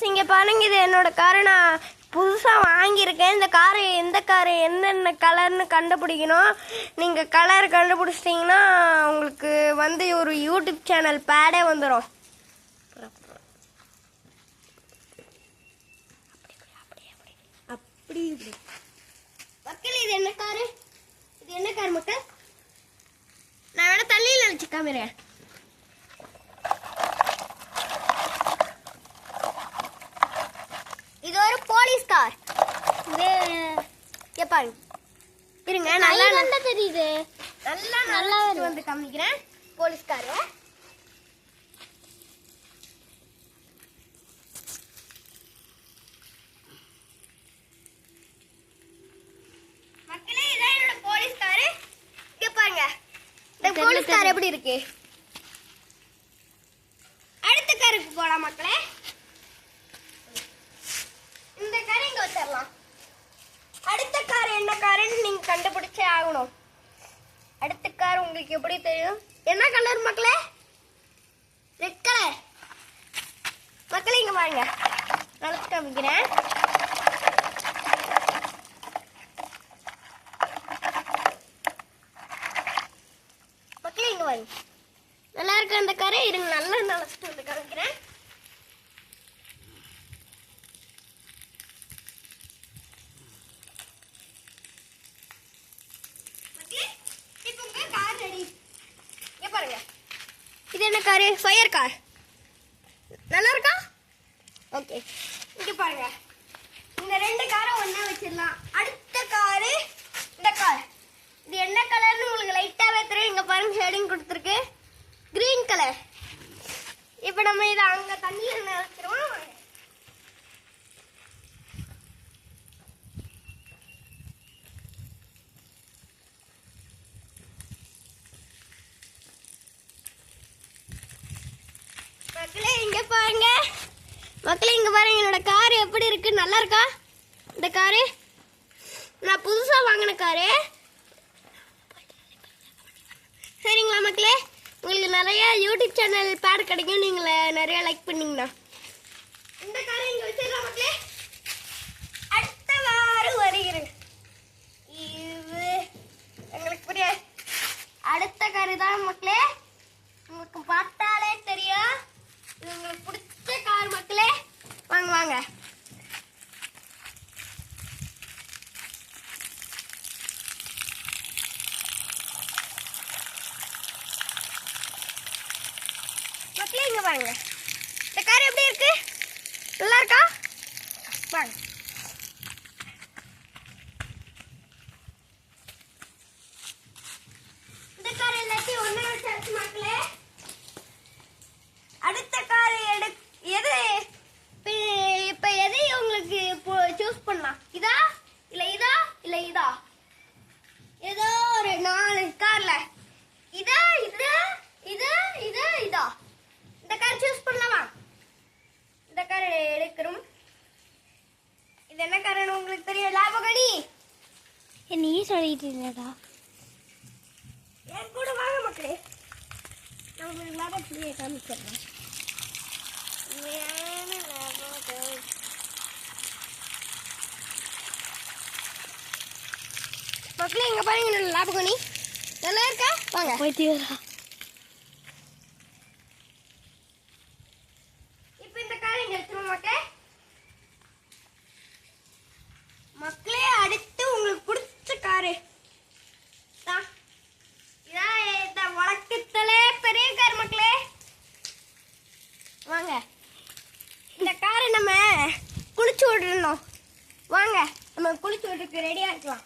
இங்கே பாருங்க, இது என்னோட காரை நான் புதுசாக வாங்கியிருக்கேன். இந்த காரை எந்த காரு என்னென்ன கலர்னு கண்டுபிடிக்கணும். நீங்கள் கலர் கண்டுபிடிச்சிட்டிங்கன்னா உங்களுக்கு வந்து ஒரு யூடியூப் சேனல் பேடே வந்துடும். அப்படி மக்கள், இது என்ன காரு? இது என்ன கார் மக்கள்? நான் வேணா தண்ணியில் வச்சு காமிறேன். இது ஒரு போலீஸ் கார். பாருங்க, இருங்க, நல்லா தெரியுது. நல்லா வந்து காமிக்கிறேன். போலீஸ் காரு மக்களே, இதான் என்னோட போலீஸ் காரு. இங்க பாருங்க, இந்த போலீஸ் கார் எப்படி இருக்கு. அடுத்த காருக்கு போலாம் மக்களே. இந்த காரை இங்க வச்சிடலாம். அடுத்த கார் என்ன காருன்னு நீங்க கண்டுபிடிச்சே ஆகணும். அடுத்த கார் உங்களுக்கு எப்படி தெரியும்? என்ன கலர் மக்களே? Red colour. மக்களே இங்க பாருங்க, நல்லா காமிக்கிறேன். மக்களே இங்க பாருங்க, நல்லா இருக்கு அந்த காரை. இருங்க, நல்லா நினைச்சிட்டு வந்து காமிக்கிறேன். இது என்ன காரு? Fire car. நல்லா இருக்கா? ஓகே, இங்க பாருங்க, இந்த ரெண்டு காரை ஒண்ணா வச்சிடலாம். அடுத்த காரு இந்த கார். இது என்ன கலர்னு உங்களுக்கு லைட்டாவே தெரியும். இங்க பாருங்க, ஷேடிங் கொடுத்துருக்கு, கிரீன் கலர். இப்போ நம்ம இதை அங்க தண்ணியில் நினைச்சிருவோம். மக்களே இங்க பாருங்க, மக்களே இங்க பாருங்க, என்னோட கார் எப்படி இருக்கு? நல்லா இருக்கா இந்த காரு? நான் புதுசா வாங்கின காரு. சரிங்களா மக்களே, உங்களுக்கு நிறைய யூடியூப் சேனல் பேர் கிடைக்கும் நீங்கள நிறைய லைக் பண்ணீங்கன்னா. இந்த காரை இங்க வச்சிடலாம் மக்களே. அடுத்த வாரம் வருகிறேன். இது எங்களுக்கு புரிய அடுத்த காரு தான் மக்களே. உங்களுக்கு பார்த்தாலே தெரியும், இது உங்களுக்கு பிடிச்ச கார் மக்களே. வாங்க வாங்க. மக்களே இங்க பாருங்க, இந்த கார் எப்படி இருக்கு? நல்லா இருக்கா? வாங்க. இந்த கார் எல்லாத்தையும் ஒண்ணா வச்சாச்சு மக்களே. அடுத்த கார் எது இப்ப எதை உங்களுக்கு சூஸ் பண்ணலாம்? இதா இல்ல இதா இல்ல இதா? ஏதோ ஒரு 4 கார்ல இதா இதா இதா இதா இதா இந்த கார் சூஸ் பண்ணலாமா? இந்த கார் எடுக்கிறோம். இது என்ன காரணம் உங்களுக்கு தெரியும்? லாபகணி. நீ சொல்லிட்டு இல்லடா, என் கூட வாங்க மக்களே, நான் உங்களுக்கு லாபகணியை காமிச்சிடுறேன். மக்களே இங்க பாருங்க, என்னோட லாபகணி நல்லா இருக்கா? வாங்க போயிட்டு இப்ப இந்த காரை இங்க எடுத்துருவோம் மக்களே. மக்களே அடுத்து உங்களுக்கு பிடிச்ச காரு இதான் இந்த வழக்கத்திலே பெரிய கார் மக்களே. வாங்க, இந்த காரை நம்ம குளிச்சு விடணும். வாங்க, நம்ம குளிச்சு விட்டுக்கு ரெடியா இருக்கலாம்.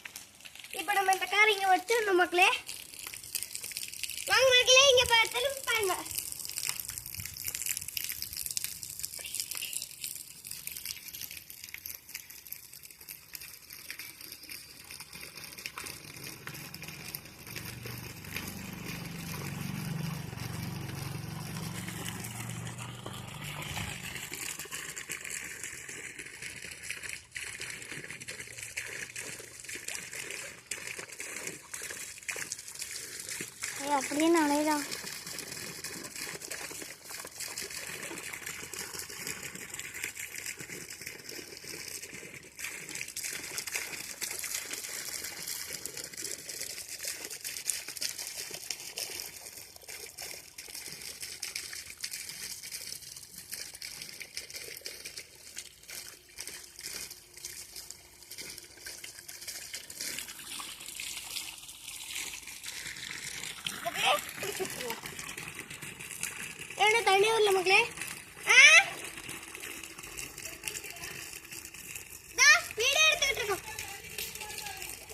இப்போ நம்ம இந்த காரை இங்க வச்சிடணும் மக்களே. வாங்க மக்களே, இங்க திரும்பி பாருங்க. அப்படியே நனைதான். மக்களே. வீடியோ எடுத்துக்கிட்டு இருக்கோம்.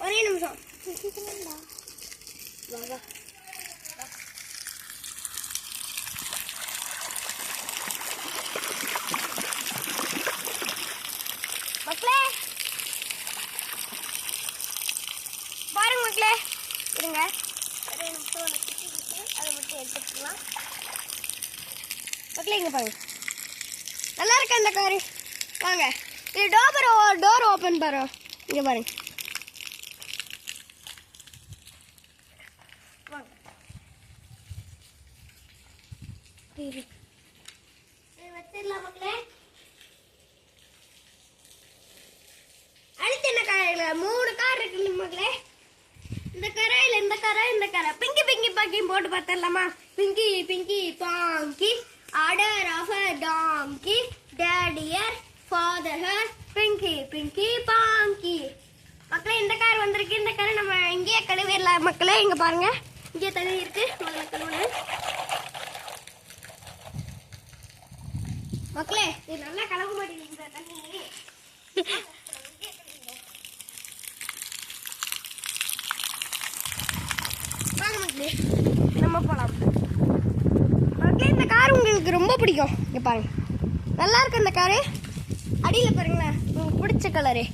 ஒரே நிமிஷம். வா வா. மக்களே பாருங்க மக்களே, இருங்க ஒரே நிமிஷம். அதை மட்டும் எடுத்துக்கலாம் மக்களே. இங்கே பாருங்க, நல்லா இருக்கு அந்த காரு. வாங்க, இது டோர் ஓப்பன் பாரு. இங்கே பாருங்க, வாங்க. இது வச்சிடலாம் மக்களே. அடுத்து என்ன கார்? 3 கார் இருக்கு மக்களே. இந்த காரா இல்ல இந்த காரா? இந்த காரா. பிங்கி பிங்கி பாக்கி போட்டு பார்த்தலாமா? Pinky pinky ponky, order of a donkey, daddier father her, pinky pinky ponky. மக்களே இந்த கார் வந்திருக்கு. இந்த காரை நம்ம இங்கேயே கழுவிடலாம் மக்களே. இங்க பாருங்க, இங்கே தண்ணி இருக்கு. மக்களே இது நல்லா கலக்க மாட்டேங்குது தண்ணி. நம்ம போலாம் மக்களே. இந்த கார் உங்களுக்கு ரொம்ப பிடிக்கும். இங்க பாருங்க, நல்லா இருக்கு இந்த காரு. அடியில் பாருங்களேன், உங்களுக்கு பிடிச்ச கலரு.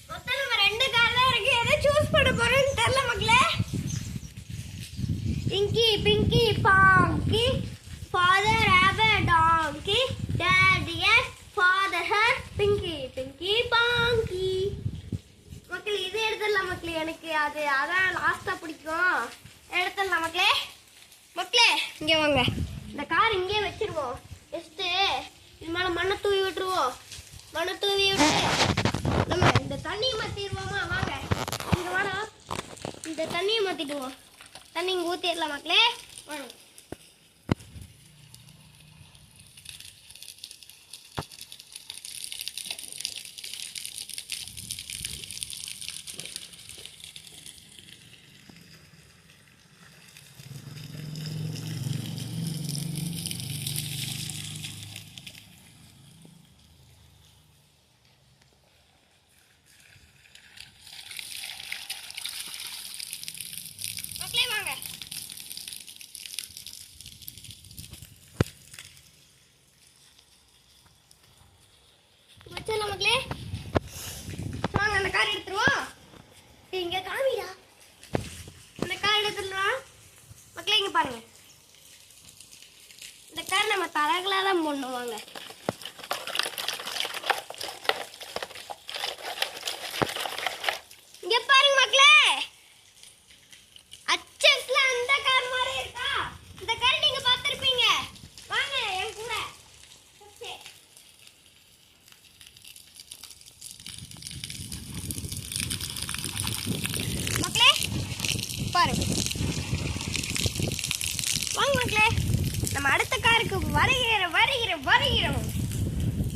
மொத்தம் நம்ம 2 கார் தான் இருக்கு. எதை சூஸ் பண்ண போறோம்னு தெரியல மக்களே. Pinky pinky ponky, father have a donkey, daddy father her, pinky pinky ponky. மக்களே இது எடுத்துடலாம் மக்களே. எனக்கு அதான் லாஸ்டா பிடிக்கும். எடுத்துடலாம் மக்களே. மக்களே இங்கே வாங்க, இந்த கார் இங்கே வச்சிருவோம். ஜஸ்ட்டு இது மேலே மண்ணை தூவி விட்டுருவோம். மண்ணை தூவி விட்டு நம்ம இந்த தண்ணியை மாற்றிடுவோமா? வாங்க இங்கே வாடா. இந்த தண்ணியை மாற்றிடுவோம். தண்ணி இங்கே ஊற்றிடலாம் மக்களே. வாங்க. வாங்க வச்சலாம் மக்களே. வாங்க அந்த கார் எடுத்துருவோம். இங்க காமிடா, அந்த கார் எடுத்துடலாம் மக்களே. இங்க பாருங்க, இந்த கார் நம்ம தரகளா தான் பண்ணுவாங்க. இங்க பாருங்க மக்களே, அச்சஸ்ல அந்த கார் மாதிரி இருக்கா? இந்த கார் நீங்க பார்த்திருப்பீங்க. வாங்க என் கூட. மக்களே பாருங்க, வாங்க மக்களே. நம்ம அடுத்த காருக்கு வருகிறோம்.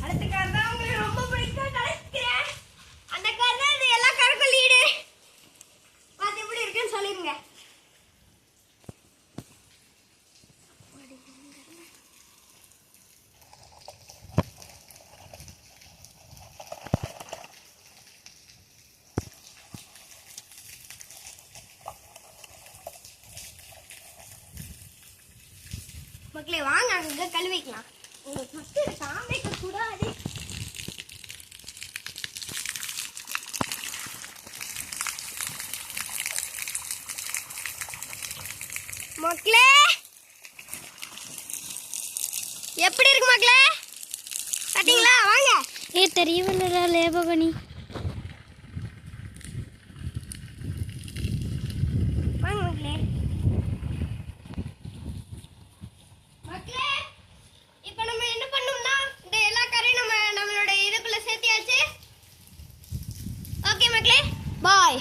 அடுத்த கார் தான் உங்களுக்கு ரொம்ப பிடிக்கும் நினைக்கிறேன். அந்த கார் தான் இது எல்லா காருக்கும் லீடு. பார்த்து எப்படி இருக்குன்னு சொல்லிருங்க. மக்களே வாங்க அங்க கழுவிக்கலாம். உங்களுக்கு ஃபர்ஸ்ட் காமிக்க கூடாது. மக்களே எப்படி இருக்கு மக்களே? பாத்தீங்களா? வாங்க. தெரியவில்லை லேபகனி. வாங்க மக்களே. மக்களே இப்போ நம்ம என்ன பண்ணோம்னா இந்த எல்லா காரையும் நம்மளோட இதுக்குள்ள சேர்த்தியாச்சு. ஓகே மக்களே, பாய்.